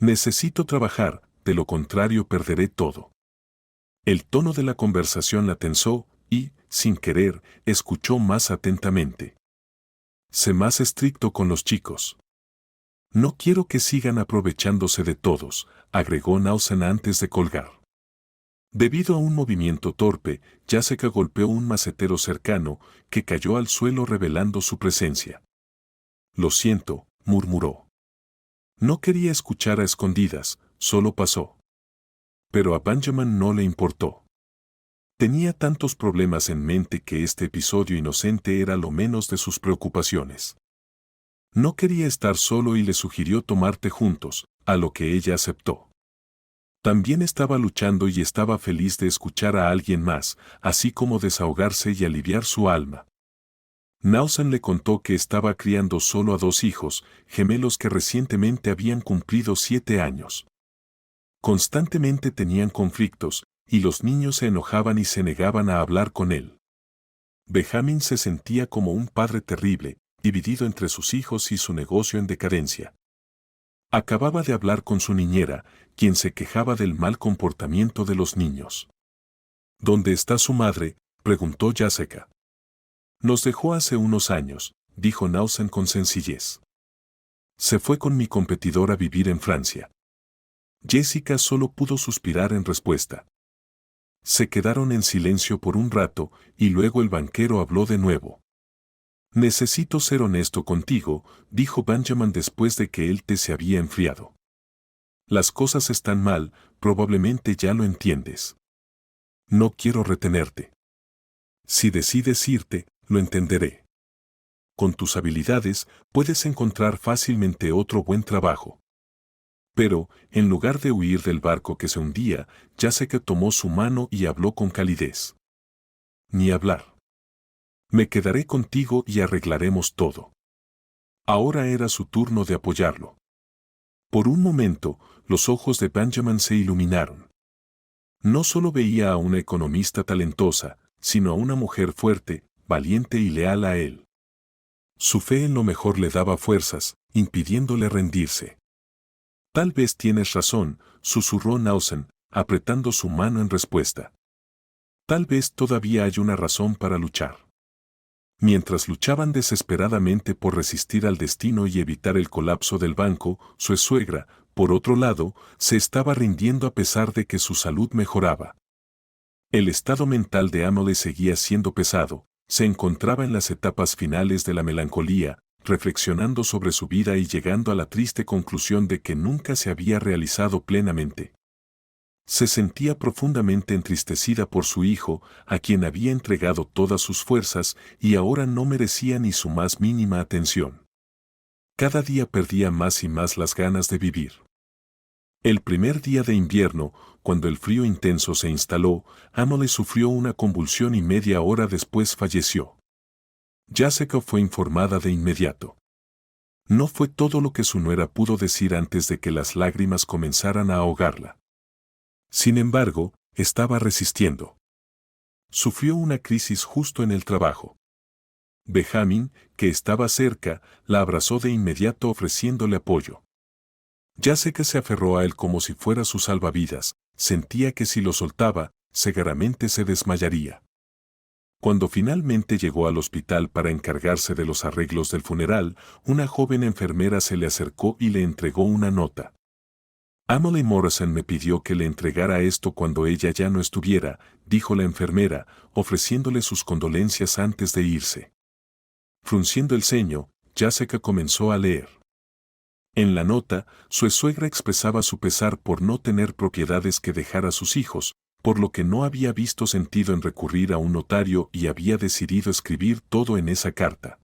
Necesito trabajar, de lo contrario perderé todo». El tono de la conversación la tensó y, sin querer, escuchó más atentamente. «Sé más estricto con los chicos. No quiero que sigan aprovechándose de todos», agregó Nausan antes de colgar. Debido a un movimiento torpe, Jessica golpeó un macetero cercano, que cayó al suelo revelando su presencia. «Lo siento», murmuró. No quería escuchar a escondidas, solo pasó. Pero a Benjamin no le importó. Tenía tantos problemas en mente que este episodio inocente era lo menos de sus preocupaciones. No quería estar solo y le sugirió tomar té juntos, a lo que ella aceptó. También estaba luchando y estaba feliz de escuchar a alguien más, así como desahogarse y aliviar su alma. Nausan le contó que estaba criando solo a 2 hijos, gemelos que recientemente habían cumplido 7 años. Constantemente tenían conflictos, y los niños se enojaban y se negaban a hablar con él. Benjamin se sentía como un padre terrible, dividido entre sus hijos y su negocio en decadencia. Acababa de hablar con su niñera, quien se quejaba del mal comportamiento de los niños. «¿Dónde está su madre?», preguntó Jessica. «Nos dejó hace unos años», dijo Nausan con sencillez. «Se fue con mi competidor a vivir en Francia». Jessica solo pudo suspirar en respuesta. Se quedaron en silencio por un rato, y luego el banquero habló de nuevo. Necesito ser honesto contigo, dijo Benjamin después de que el té se había enfriado. Las cosas están mal, probablemente ya lo entiendes. No quiero retenerte. Si decides irte, lo entenderé. Con tus habilidades, puedes encontrar fácilmente otro buen trabajo. Pero, en lugar de huir del barco que se hundía, Jessica tomó su mano y habló con calidez. Ni hablar. Me quedaré contigo y arreglaremos todo. Ahora era su turno de apoyarlo. Por un momento, los ojos de Benjamin se iluminaron. No solo veía a una economista talentosa, sino a una mujer fuerte, valiente y leal a él. Su fe en lo mejor le daba fuerzas, impidiéndole rendirse. Tal vez tienes razón, susurró Nausen, apretando su mano en respuesta. Tal vez todavía hay una razón para luchar. Mientras luchaban desesperadamente por resistir al destino y evitar el colapso del banco, su suegra, por otro lado, se estaba rindiendo a pesar de que su salud mejoraba. El estado mental de Emily seguía siendo pesado, se encontraba en las etapas finales de la melancolía, reflexionando sobre su vida y llegando a la triste conclusión de que nunca se había realizado plenamente. Se sentía profundamente entristecida por su hijo, a quien había entregado todas sus fuerzas y ahora no merecía ni su más mínima atención. Cada día perdía más y más las ganas de vivir. El primer día de invierno, cuando el frío intenso se instaló, Emily sufrió una convulsión y media hora después falleció. Jessica fue informada de inmediato. No fue todo lo que su nuera pudo decir antes de que las lágrimas comenzaran a ahogarla. Sin embargo, estaba resistiendo. Sufrió una crisis justo en el trabajo. Benjamin, que estaba cerca, la abrazó de inmediato ofreciéndole apoyo. Jessica se aferró a él como si fuera su salvavidas, sentía que si lo soltaba, seguramente se desmayaría. Cuando finalmente llegó al hospital para encargarse de los arreglos del funeral, una joven enfermera se le acercó y le entregó una nota. Emily Morrison me pidió que le entregara esto cuando ella ya no estuviera, dijo la enfermera, ofreciéndole sus condolencias antes de irse. Frunciendo el ceño, Jessica comenzó a leer. En la nota, su suegra expresaba su pesar por no tener propiedades que dejar a sus hijos, por lo que no había visto sentido en recurrir a un notario y había decidido escribir todo en esa carta.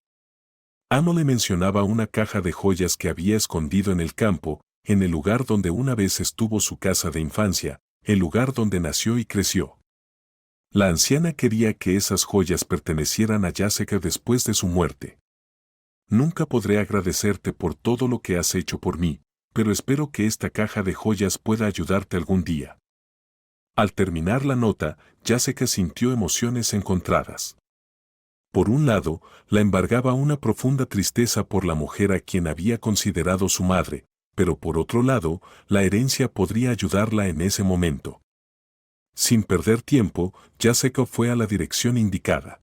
Emily mencionaba una caja de joyas que había escondido en el campo, en el lugar donde una vez estuvo su casa de infancia, el lugar donde nació y creció. La anciana quería que esas joyas pertenecieran a Jessica después de su muerte. Nunca podré agradecerte por todo lo que has hecho por mí, pero espero que esta caja de joyas pueda ayudarte algún día. Al terminar la nota, Jessica sintió emociones encontradas. Por un lado, la embargaba una profunda tristeza por la mujer a quien había considerado su madre, pero por otro lado, la herencia podría ayudarla en ese momento. Sin perder tiempo, Jessica fue a la dirección indicada.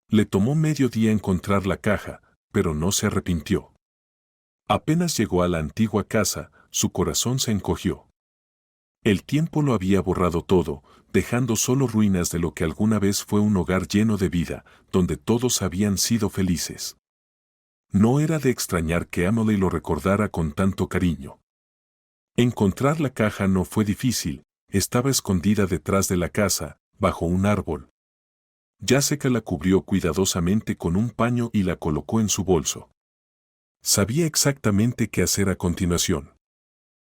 Le tomó medio día encontrar la caja, pero no se arrepintió. Apenas llegó a la antigua casa, su corazón se encogió. El tiempo lo había borrado todo, dejando solo ruinas de lo que alguna vez fue un hogar lleno de vida, donde todos habían sido felices. No era de extrañar que Emily lo recordara con tanto cariño. Encontrar la caja no fue difícil, estaba escondida detrás de la casa, bajo un árbol. Jessica la cubrió cuidadosamente con un paño y la colocó en su bolso. Sabía exactamente qué hacer a continuación.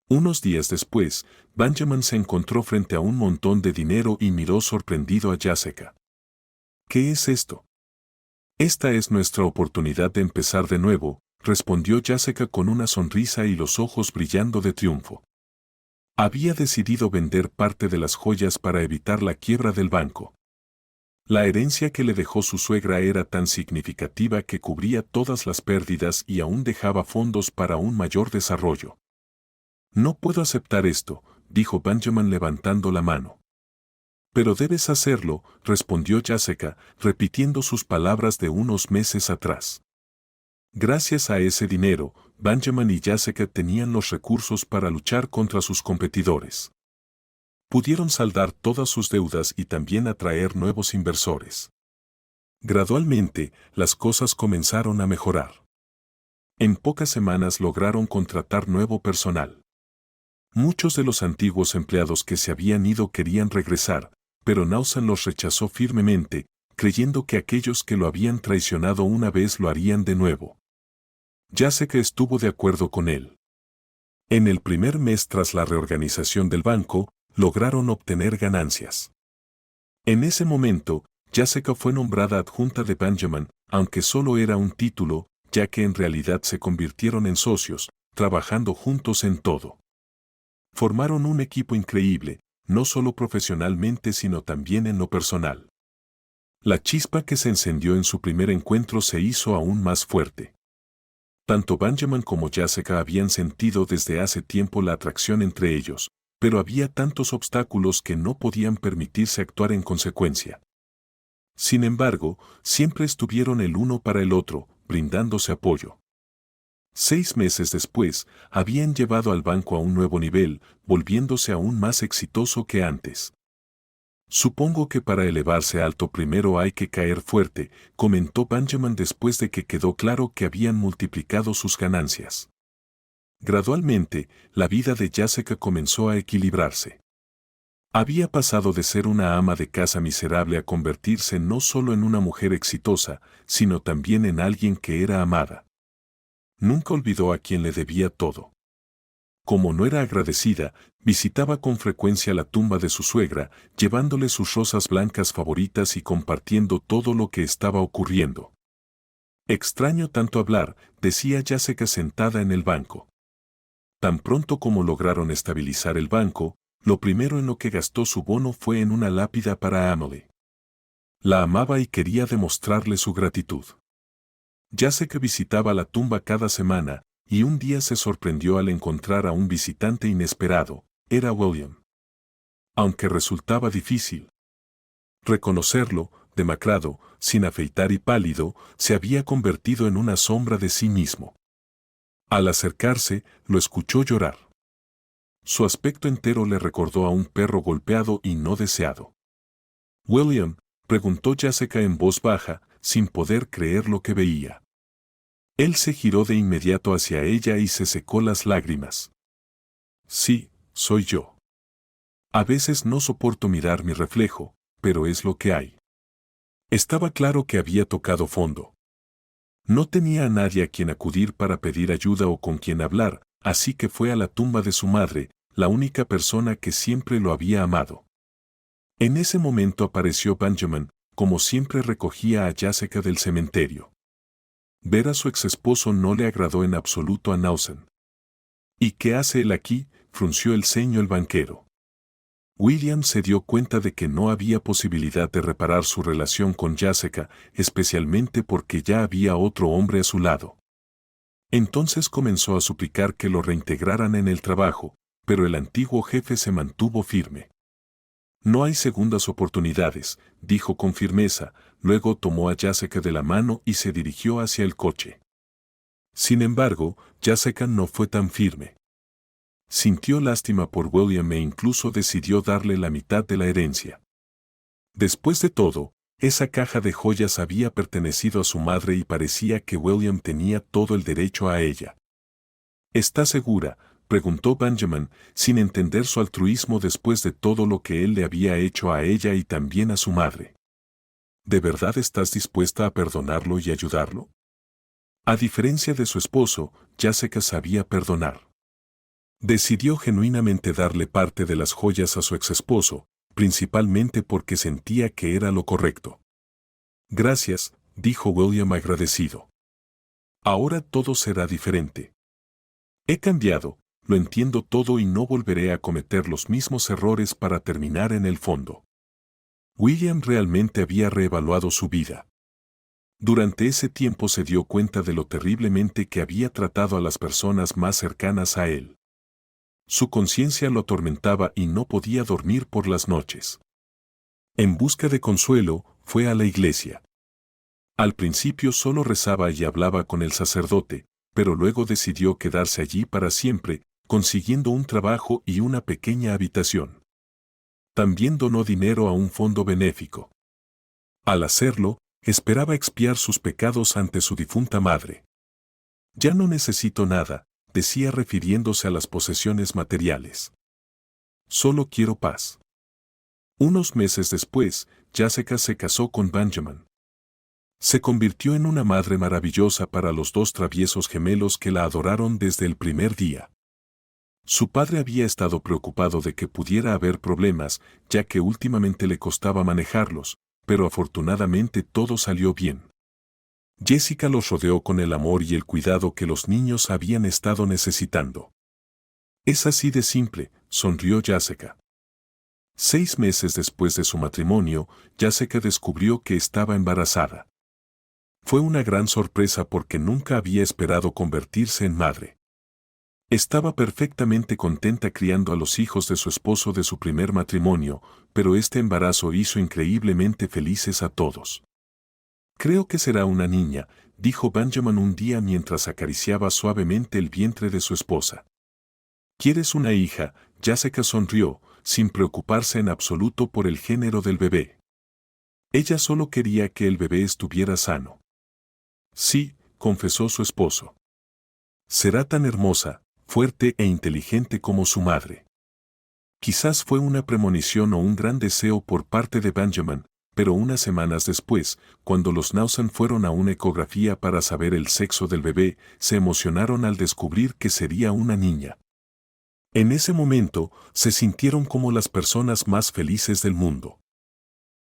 Unos días después, Benjamin se encontró frente a un montón de dinero y miró sorprendido a Jessica. ¿Qué es esto? Esta es nuestra oportunidad de empezar de nuevo, respondió Jessica con una sonrisa y los ojos brillando de triunfo. Había decidido vender parte de las joyas para evitar la quiebra del banco. La herencia que le dejó su suegra era tan significativa que cubría todas las pérdidas y aún dejaba fondos para un mayor desarrollo. No puedo aceptar esto, dijo Benjamin levantando la mano. Pero debes hacerlo, respondió Jessica, repitiendo sus palabras de unos meses atrás. Gracias a ese dinero, Benjamin y Jessica tenían los recursos para luchar contra sus competidores. Pudieron saldar todas sus deudas y también atraer nuevos inversores. Gradualmente, las cosas comenzaron a mejorar. En pocas semanas lograron contratar nuevo personal. Muchos de los antiguos empleados que se habían ido querían regresar, pero Nausan los rechazó firmemente, creyendo que aquellos que lo habían traicionado una vez lo harían de nuevo. Jacek estuvo de acuerdo con él. En el primer mes tras la reorganización del banco, lograron obtener ganancias. En ese momento, Jacek fue nombrada adjunta de Benjamin, aunque solo era un título, ya que en realidad se convirtieron en socios, trabajando juntos en todo. Formaron un equipo increíble, no solo profesionalmente sino también en lo personal. La chispa que se encendió en su primer encuentro se hizo aún más fuerte. Tanto Benjamin como Jacek habían sentido desde hace tiempo la atracción entre ellos, pero había tantos obstáculos que no podían permitirse actuar en consecuencia. Sin embargo, siempre estuvieron el uno para el otro, brindándose apoyo. 6 meses después, habían llevado al banco a un nuevo nivel, volviéndose aún más exitoso que antes. Supongo que para elevarse alto primero hay que caer fuerte, comentó Benjamin después de que quedó claro que habían multiplicado sus ganancias. Gradualmente, la vida de Jacek comenzó a equilibrarse. Había pasado de ser una ama de casa miserable a convertirse no solo en una mujer exitosa, sino también en alguien que era amada. Nunca olvidó a quien le debía todo. Como no era agradecida, visitaba con frecuencia la tumba de su suegra, llevándole sus rosas blancas favoritas y compartiendo todo lo que estaba ocurriendo. Extraño tanto hablar, decía Jacek sentada en el banco. Tan pronto como lograron estabilizar el banco, lo primero en lo que gastó su bono fue en una lápida para Emily. La amaba y quería demostrarle su gratitud. Jacek visitaba la tumba cada semana, y un día se sorprendió al encontrar a un visitante inesperado, era William. Aunque resultaba difícil reconocerlo, demacrado, sin afeitar y pálido, se había convertido en una sombra de sí mismo. Al acercarse, lo escuchó llorar. Su aspecto entero le recordó a un perro golpeado y no deseado. «William», preguntó Jacek en voz baja, sin poder creer lo que veía. Él se giró de inmediato hacia ella y se secó las lágrimas. «Sí, soy yo. A veces no soporto mirar mi reflejo, pero es lo que hay». Estaba claro que había tocado fondo. No tenía a nadie a quien acudir para pedir ayuda o con quien hablar, así que fue a la tumba de su madre, la única persona que siempre lo había amado. En ese momento apareció Benjamin, como siempre recogía a Jacek del cementerio. Ver a su exesposo no le agradó en absoluto a Nausen. «¿Y qué hace él aquí?», frunció el ceño el banquero. William se dio cuenta de que no había posibilidad de reparar su relación con Jacek, especialmente porque ya había otro hombre a su lado. Entonces comenzó a suplicar que lo reintegraran en el trabajo, pero el antiguo jefe se mantuvo firme. «No hay segundas oportunidades», dijo con firmeza, luego tomó a Jacek de la mano y se dirigió hacia el coche. Sin embargo, Jacek no fue tan firme. Sintió lástima por William e incluso decidió darle la mitad de la herencia. Después de todo, esa caja de joyas había pertenecido a su madre y parecía que William tenía todo el derecho a ella. «¿Está segura?», preguntó Benjamin, sin entender su altruismo después de todo lo que él le había hecho a ella y también a su madre. «¿De verdad estás dispuesta a perdonarlo y ayudarlo?». A diferencia de su esposo, Jacek sabía perdonar. Decidió genuinamente darle parte de las joyas a su exesposo, principalmente porque sentía que era lo correcto. «Gracias», dijo William agradecido. «Ahora todo será diferente. He cambiado, lo entiendo todo y no volveré a cometer los mismos errores para terminar en el fondo». William realmente había reevaluado su vida. Durante ese tiempo se dio cuenta de lo terriblemente que había tratado a las personas más cercanas a él. Su conciencia lo atormentaba y no podía dormir por las noches. En busca de consuelo, fue a la iglesia. Al principio solo rezaba y hablaba con el sacerdote, pero luego decidió quedarse allí para siempre, consiguiendo un trabajo y una pequeña habitación. También donó dinero a un fondo benéfico. Al hacerlo, Esperaba expiar sus pecados ante su difunta madre. Ya no necesito nada, decía refiriéndose a las posesiones materiales. Solo quiero paz. Unos meses después, Jessica se casó con Benjamin. Se convirtió en una madre maravillosa para los dos traviesos gemelos que la adoraron desde el primer día. Su padre había estado preocupado de que pudiera haber problemas, ya que últimamente le costaba manejarlos, pero afortunadamente todo salió bien. Jessica los rodeó con el amor y el cuidado que los niños habían estado necesitando. Es así de simple, sonrió Jessica. 6 meses después de su matrimonio, Jessica descubrió que estaba embarazada. Fue una gran sorpresa porque nunca había esperado convertirse en madre. Estaba perfectamente contenta criando a los hijos de su esposo de su primer matrimonio, pero este embarazo hizo increíblemente felices a todos. Creo que será una niña, dijo Benjamin un día mientras acariciaba suavemente el vientre de su esposa. ¿Quieres una hija? Jessica sonrió, sin preocuparse en absoluto por el género del bebé. Ella solo quería que el bebé estuviera sano. Sí, confesó su esposo. Será tan hermosa, fuerte e inteligente como su madre. Quizás fue una premonición o un gran deseo por parte de Benjamin, pero unas semanas después, cuando los Nausan fueron a una ecografía para saber el sexo del bebé, se emocionaron al descubrir que sería una niña. En ese momento, se sintieron como las personas más felices del mundo.